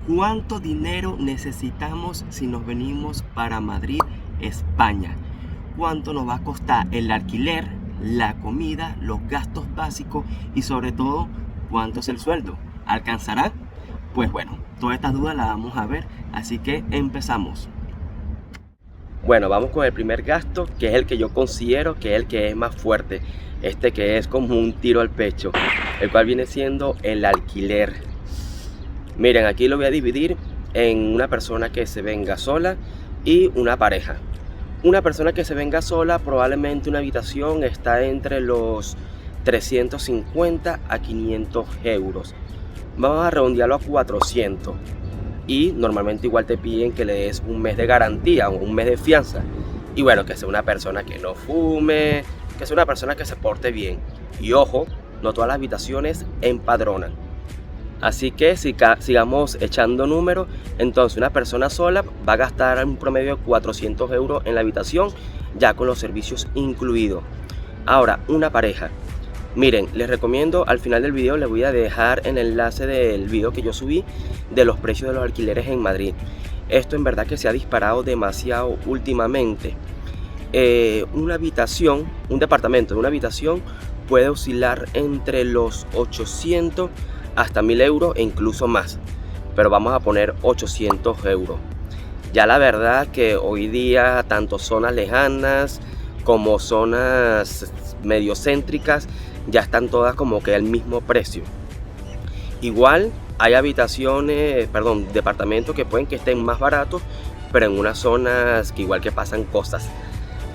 ¿Cuánto dinero necesitamos si nos venimos para Madrid, España? ¿Cuánto nos va a costar el alquiler, la comida, los gastos básicos y sobre todo, cuánto es el sueldo? ¿Alcanzará? Pues bueno, todas estas dudas las vamos a ver, así que empezamos. Bueno, vamos con el primer gasto, que es el que yo considero que es el que es más fuerte. Este que es como un tiro al pecho, el cual viene siendo el alquiler. Miren, aquí lo voy a dividir en una persona que se venga sola y una pareja. Una persona que se venga sola, probablemente una habitación está entre los 350 a 500 euros. Vamos a redondearlo a 400. Y normalmente igual te piden que le des un mes de garantía o un mes de fianza. Y bueno, que sea una persona que no fume, que sea una persona que se porte bien. Y ojo, no todas las habitaciones empadronan. Así que si sigamos echando números, entonces una persona sola va a gastar un promedio de 400 euros en la habitación, ya con los servicios incluidos. Ahora, una pareja. Miren, les recomiendo, al final del video les voy a dejar el enlace del video que yo subí de los precios de los alquileres en Madrid. Esto en verdad que se ha disparado demasiado últimamente. Una habitación, un departamento de una habitación puede oscilar entre los 800 hasta 1000 euros e incluso más, pero vamos a poner 800 euros. Ya la verdad que hoy día tanto zonas lejanas como zonas medio céntricas ya están todas como que al mismo precio. Igual hay departamentos que pueden que estén más baratos, pero en unas zonas que igual que pasan cosas.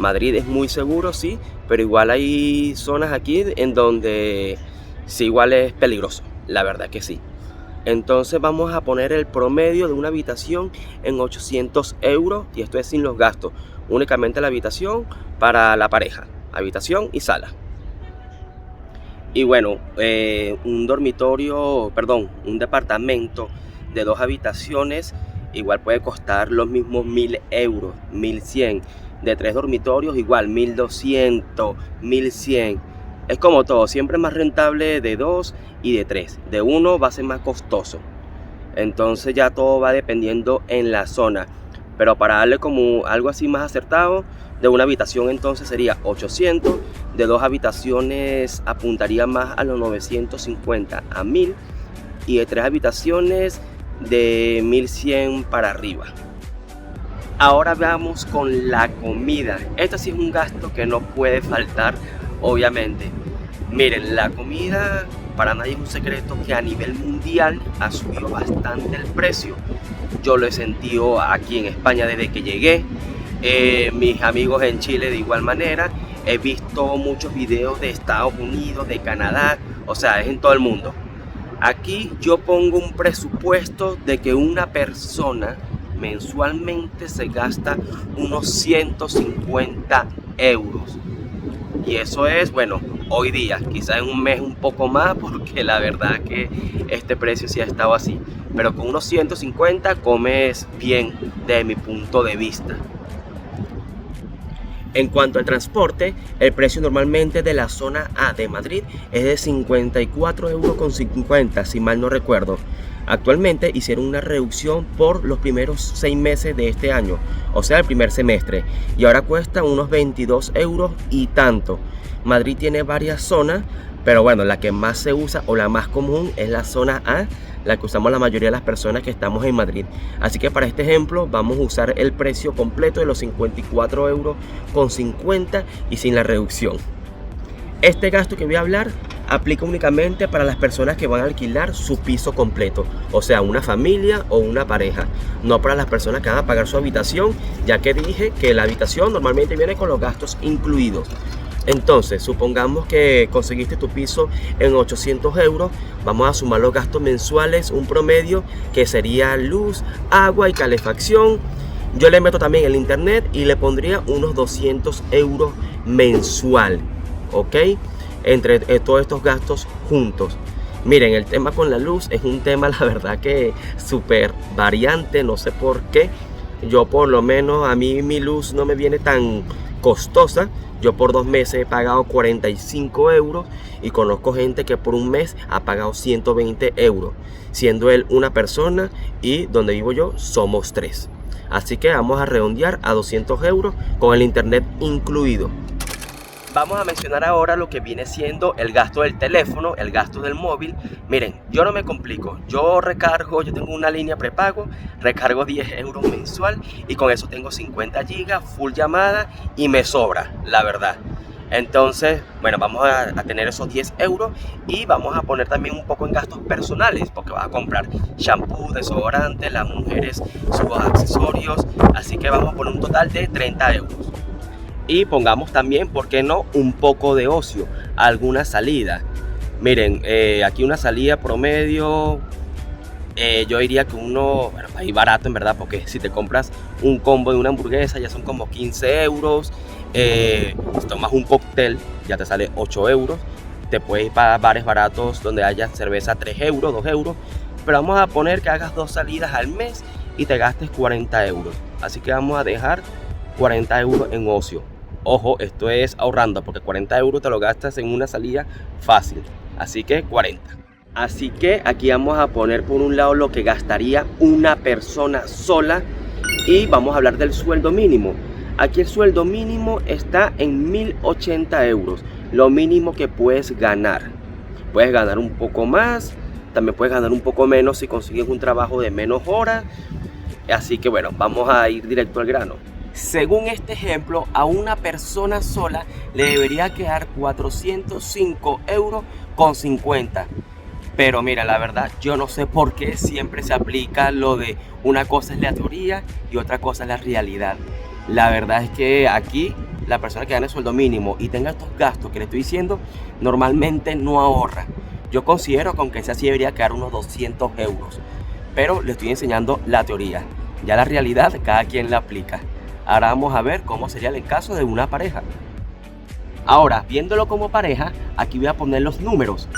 Madrid es muy seguro, sí, pero igual hay zonas aquí en donde sí igual es peligroso. La verdad que sí. Entonces vamos a poner el promedio de una habitación en 800 euros y esto es sin los gastos. Únicamente la habitación para la pareja. Habitación y sala. Y bueno, un departamento de 2 habitaciones igual puede costar los mismos 1000 euros, 1100. De 3 dormitorios igual 1200, 1100. Es como todo, siempre es más rentable de 2 y de 3. De 1 va a ser más costoso. Entonces ya todo va dependiendo en la zona. Pero para darle como algo así más acertado, de una habitación entonces sería 800. De 2 habitaciones apuntaría más a los 950 a 1000. Y de 3 habitaciones de 1100 para arriba. Ahora vamos con la comida. Este sí es un gasto que no puede faltar, obviamente. Miren, la comida para nadie es un secreto que a nivel mundial ha subido bastante el precio. Yo lo he sentido aquí en España desde que llegué. Mis amigos en Chile de igual manera. He visto muchos videos de Estados Unidos, de Canadá, o sea, es en todo el mundo. Aquí yo pongo un presupuesto de que una persona mensualmente se gasta unos 150 euros. Y eso es, bueno, hoy día, quizás en un mes un poco más, porque la verdad que este precio sí ha estado así. Pero con unos 150 comes bien, desde mi punto de vista. En cuanto al transporte, el precio normalmente de la zona A de Madrid es de 54,50 euros, si mal no recuerdo. Actualmente hicieron una reducción por los primeros 6 meses de este año, o sea el primer semestre, y ahora cuesta unos 22 euros y tanto. Madrid tiene varias zonas, pero bueno, la que más se usa o la más común es la zona A, la que usamos la mayoría de las personas que estamos en Madrid. Así que para este ejemplo vamos a usar el precio completo de los 54,50 euros y sin la reducción. Este gasto que voy a hablar aplica únicamente para las personas que van a alquilar su piso completo, o sea, una familia o una pareja, no para las personas que van a pagar su habitación, ya que dije que la habitación normalmente viene con los gastos incluidos. Entonces, supongamos que conseguiste tu piso en 800 euros, vamos a sumar los gastos mensuales, un promedio que sería luz, agua y calefacción. Yo le meto también el internet y le pondría unos 200 euros mensual, ¿ok? Entre todos estos gastos juntos. Miren, el tema con la luz es un tema, la verdad que súper variante, no sé por qué. Yo por lo menos, a mí mi luz no me viene tan costosa. Yo por 2 meses he pagado 45 euros y conozco gente que por un mes ha pagado 120 euros, siendo él una persona y donde vivo yo somos 3. Así que vamos a redondear a 200 euros con el internet incluido. Vamos a mencionar ahora lo que viene siendo el gasto del teléfono, el gasto del móvil. Miren, yo no me complico, yo tengo una línea prepago, recargo 10 euros mensual y con eso tengo 50 gigas, full llamada y me sobra, la verdad. Entonces, bueno, vamos a tener esos 10 euros y vamos a poner también un poco en gastos personales, porque vas a comprar shampoo, desodorante, las mujeres sus accesorios, así que vamos a poner un total de 30 euros. Y pongamos también, ¿por qué no?, un poco de ocio, alguna salida. Miren, aquí una salida promedio, yo diría que bueno, ahí barato en verdad, porque si te compras un combo de una hamburguesa ya son como 15 euros. Si tomas un cóctel ya te sale 8 euros. Te puedes ir para bares baratos donde haya cerveza 3 euros, 2 euros. Pero vamos a poner que hagas 2 salidas al mes y te gastes 40 euros. Así que vamos a dejar 40 euros en ocio. Ojo, esto es ahorrando, porque 40 euros te lo gastas en una salida fácil. Así que 40. Así que aquí vamos a poner por un lado lo que gastaría una persona sola. Y vamos a hablar del sueldo mínimo. Aquí el sueldo mínimo está en 1080 euros. Lo mínimo que puedes ganar. Puedes ganar un poco más. También puedes ganar un poco menos si consigues un trabajo de menos horas. Así que bueno, vamos a ir directo al grano. Según este ejemplo, a una persona sola le debería quedar 405 euros con 50. Pero mira, la verdad, yo no sé por qué siempre se aplica lo de una cosa es la teoría y otra cosa es la realidad. La verdad es que aquí la persona que gana el sueldo mínimo y tenga estos gastos que le estoy diciendo, normalmente no ahorra. Yo considero que aunque sea así debería quedar unos 200 euros. Pero le estoy enseñando la teoría. Ya la realidad, cada quien la aplica. Ahora vamos a ver cómo sería el caso de una pareja. Ahora, viéndolo como pareja, aquí voy a poner los números.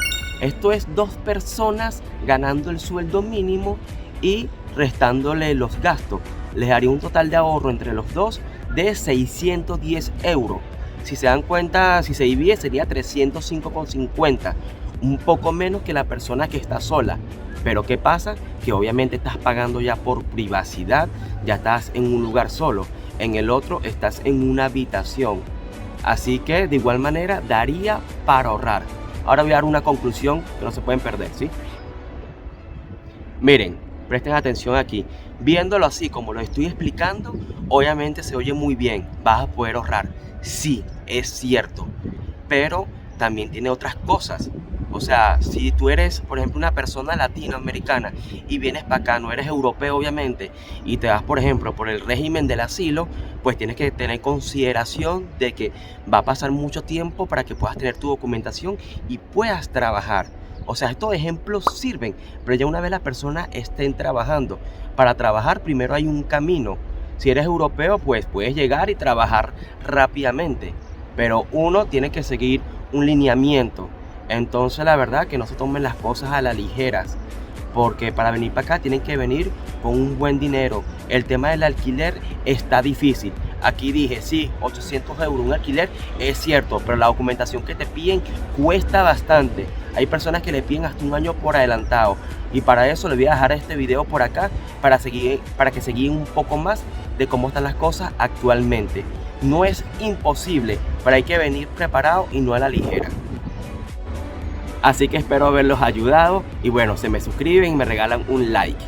Esto es 2 personas ganando el sueldo mínimo y restándole los gastos. Les haría un total de ahorro entre los dos de 610 euros. Si se dan cuenta, si se divide sería 305,50. Un poco menos que la persona que está sola. Pero ¿qué pasa? Que obviamente estás pagando ya por privacidad, ya estás en un lugar solo. En el otro estás en una habitación. Así que de igual manera daría para ahorrar. Ahora voy a dar una conclusión que no se pueden perder, ¿sí? Miren, presten atención aquí. Viéndolo así como lo estoy explicando, obviamente se oye muy bien. Vas a poder ahorrar. Sí, es cierto. Pero también tiene otras cosas. O sea, si tú eres, por ejemplo, una persona latinoamericana y vienes para acá, no eres europeo obviamente, y te vas, por ejemplo, por el régimen del asilo, pues tienes que tener consideración de que va a pasar mucho tiempo para que puedas tener tu documentación y puedas trabajar. O sea, estos ejemplos sirven, pero ya una vez las personas estén trabajando, para trabajar primero hay un camino. Si eres europeo, pues puedes llegar y trabajar rápidamente, pero uno tiene que seguir un lineamiento. Entonces la verdad que no se tomen las cosas a las ligeras, porque para venir para acá tienen que venir con un buen dinero. El tema del alquiler está difícil. Aquí dije, sí, 800 euros un alquiler, es cierto, pero la documentación que te piden cuesta bastante. Hay personas que le piden hasta un año por adelantado. Y para eso les voy a dejar este video por acá para que se guíen un poco más de cómo están las cosas actualmente. No es imposible, pero hay que venir preparado y no a la ligera. Así que espero haberlos ayudado y bueno, se me suscriben y me regalan un like.